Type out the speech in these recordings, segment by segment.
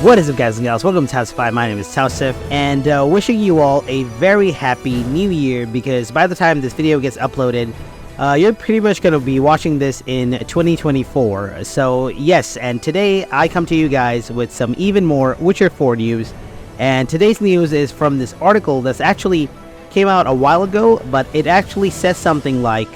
What is up, guys and gals? Welcome to Tausify. My name is Tausif, and wishing you all a very happy new year, because by the time this video gets uploaded, you're pretty much going to be watching this in 2024. So yes, and today I come to you guys with some even more Witcher 4 news, and today's news is from this article that's actually came out a while ago, but it actually says something like,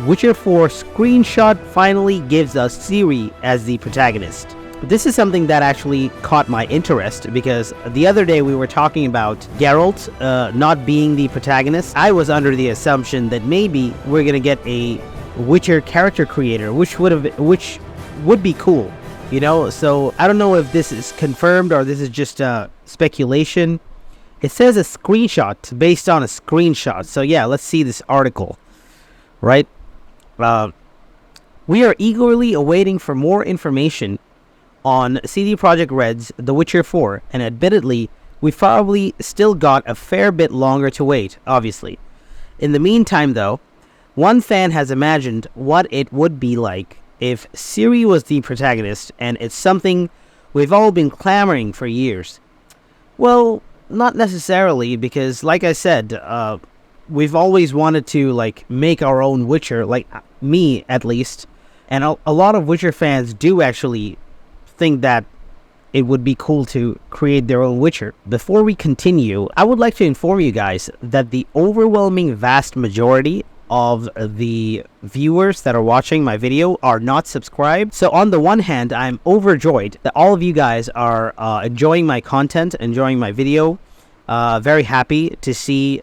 Witcher 4 screenshot finally gives us Ciri as the protagonist. This is something that actually caught my interest, because the other day we were talking about Geralt not being the protagonist. I was under the assumption that maybe we're gonna get a Witcher character creator, which would be cool, you know. So I don't know if this is confirmed or this is just speculation. It says a screenshot based on a screenshot. So yeah, let's see this article, right? We are eagerly awaiting for more information on CD Projekt Red's The Witcher 4, and admittedly, we've probably still got a fair bit longer to wait, obviously. In the meantime, though, one fan has imagined what it would be like if Ciri was the protagonist, and it's something we've all been clamoring for years. Well, not necessarily, because like I said, we've always wanted to make our own Witcher, like me at least, and a lot of Witcher fans do actually think that it would be cool to create their own Witcher. Before we continue, I would like to inform you guys that the overwhelming vast majority of the viewers that are watching my video are not subscribed. So on the one hand, I'm overjoyed that all of you guys are enjoying my content, enjoying my video. Very happy to see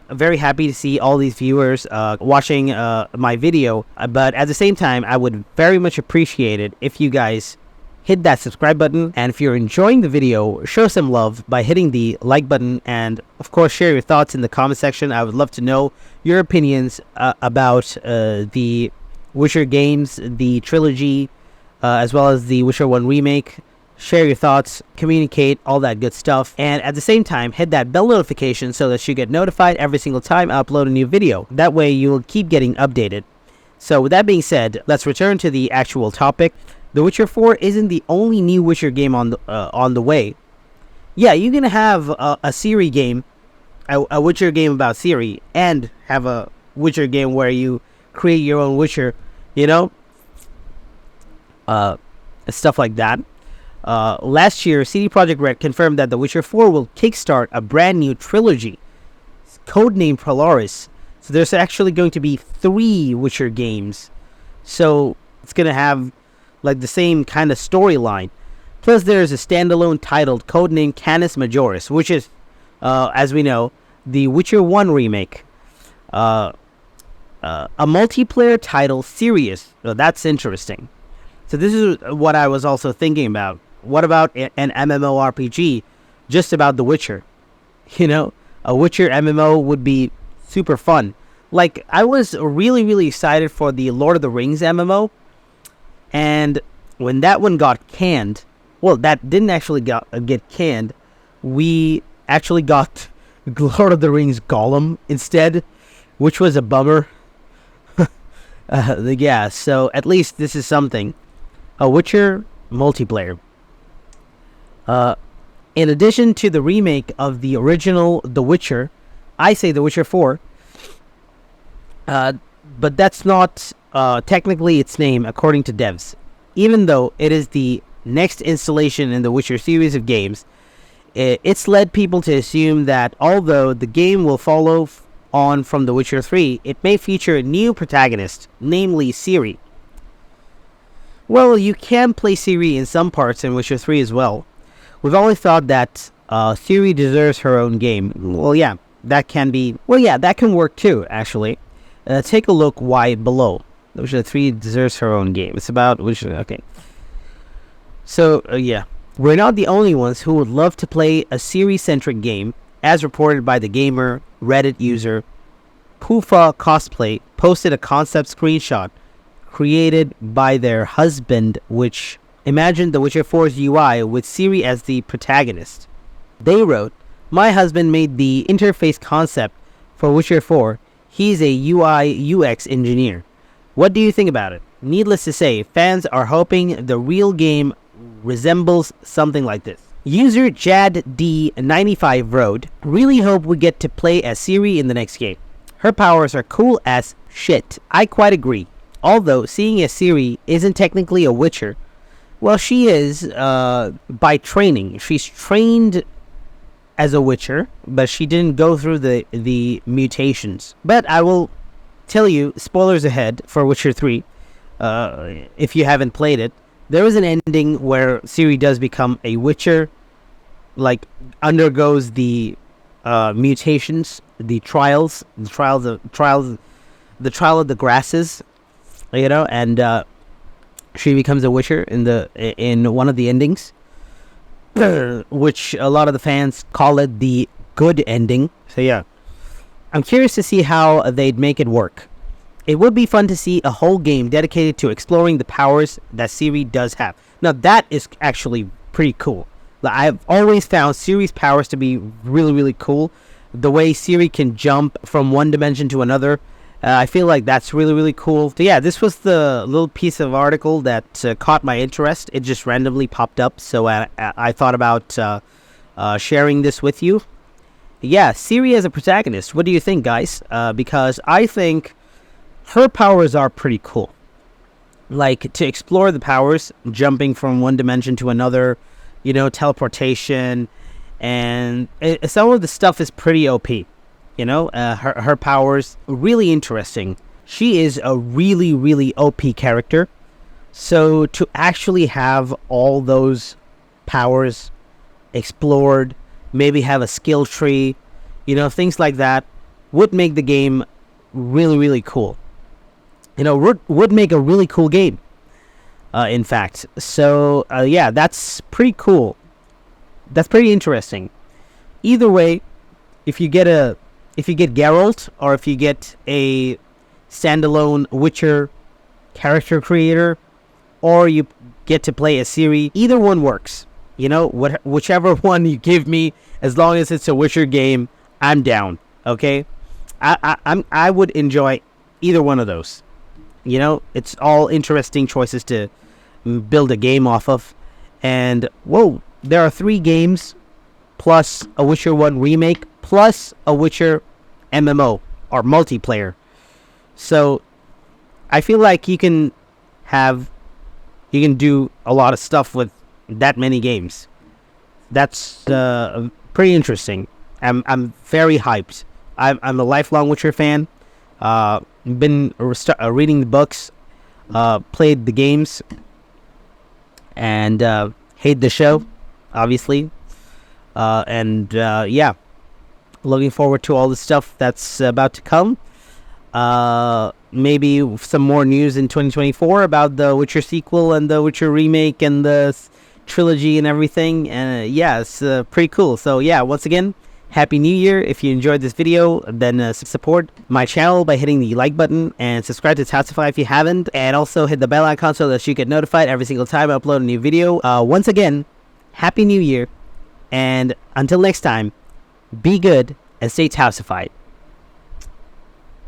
all these viewers watching my video. But at the same time, I would very much appreciate it if you guys hit that subscribe button, and if you're enjoying the video, show some love by hitting the like button, and of course share your thoughts in the comment section. I would love to know your opinions about the Witcher games, the trilogy, as well as the Witcher 1 remake. Share your thoughts, communicate, all that good stuff, and at the same time hit that bell notification so that you get notified every single time I upload a new video. That way you'll keep getting updated. So with that being said, let's return to the actual topic. The Witcher 4 isn't the only new Witcher game on the way. Yeah, you can have a Ciri game, a Witcher game about Ciri, and have a Witcher game where you create your own Witcher, you know? Stuff like that. Last year, CD Projekt Red confirmed that The Witcher 4 will kickstart a brand new trilogy, codenamed Polaris. So there's actually going to be 3 Witcher games. So it's going to have the same kind of storyline. Plus there's a standalone titled codenamed Canis Majoris, which is, as we know, the Witcher 1 remake. A multiplayer title, Sirius. Oh, that's interesting. So this is what I was also thinking about. What about an MMORPG just about The Witcher? You know, a Witcher MMO would be super fun. I was really excited for the Lord of the Rings MMO. And when that one got canned, well, that didn't actually get canned. We actually got Lord of the Rings Gollum instead, which was a bummer. Yeah, so at least this is something. A Witcher multiplayer. In addition to the remake of the original The Witcher, I say The Witcher 4, but that's not technically its name according to devs. Even though it is the next installation in the Witcher series of games, it's led people to assume that although the game will follow on from The Witcher 3, it may feature a new protagonist, namely Ciri. Well, you can play Ciri in some parts in Witcher 3 as well. We've always thought that Ciri deserves her own game. Well, yeah, that can work too, actually. Take a look why below. Witcher 3 deserves her own game. It's about Witcher. Okay. So, yeah. We're not the only ones who would love to play a Ciri-centric game, as reported by the gamer, Reddit user, Poofa Cosplay, posted a concept screenshot created by their husband, which imagined The Witcher 4's UI with Ciri as the protagonist. They wrote, "My husband made the interface concept for Witcher 4. He's a UI UX engineer. What do you think about it? Needless to say, fans are hoping the real game resembles something like this." User JadD95 wrote, really hope we get to play as Ciri in the next game. Her powers are cool as shit. I quite agree. Although, seeing as Ciri isn't technically a Witcher, well, she is by training. She's trained as a Witcher, but she didn't go through the mutations. But I will tell you, spoilers ahead for Witcher 3, if you haven't played it, there is an ending where Ciri does become a Witcher, like undergoes the mutations, the trial of the grasses, and she becomes a Witcher in one of the endings, which a lot of the fans call it the good ending. So yeah, I'm curious to see how they'd make it work. It would be fun to see a whole game dedicated to exploring the powers that Ciri does have. Now that is actually pretty cool. I've always found Ciri's powers to be really, really cool. The way Ciri can jump from one dimension to another, I feel like that's really, really cool. So yeah, this was the little piece of article that caught my interest. It just randomly popped up, so I thought about sharing this with you. Yeah, Ciri as a protagonist. What do you think, guys? Because I think her powers are pretty cool. Like, to explore the powers, jumping from one dimension to another, teleportation, and some of the stuff is pretty OP. Her powers, really interesting. She is a really, really OP character. So to actually have all those powers explored, maybe have a skill tree, things like that, would make the game really, really cool. Would make a really cool game, in fact. So, yeah, that's pretty cool. That's pretty interesting. Either way, if you get Geralt, or if you get a standalone Witcher character creator, or you get to play as Ciri, either one works. Whichever one you give me, as long as it's a Witcher game, I'm down. Okay, I would enjoy either one of those. It's all interesting choices to build a game off of. And, whoa, there are 3 games, plus a Witcher 1 remake, plus a Witcher MMO, or multiplayer. So, I feel like you can do a lot of stuff with that many games. That's pretty interesting. I'm very hyped. I'm a lifelong Witcher fan. Been reading the books, played the games, and hate the show, obviously. Yeah, looking forward to all the stuff that's about to come. Maybe some more news in 2024 about the Witcher sequel and the Witcher remake and the trilogy and everything. And yeah, it's pretty cool. So yeah, once again, Happy New Year. If you enjoyed this video, then support my channel by hitting the like button, and subscribe to Tausify if you haven't, and also hit the bell icon so that you get notified every single time I upload a new video. Once again, Happy New Year, and until next time, be good and stay Tausified.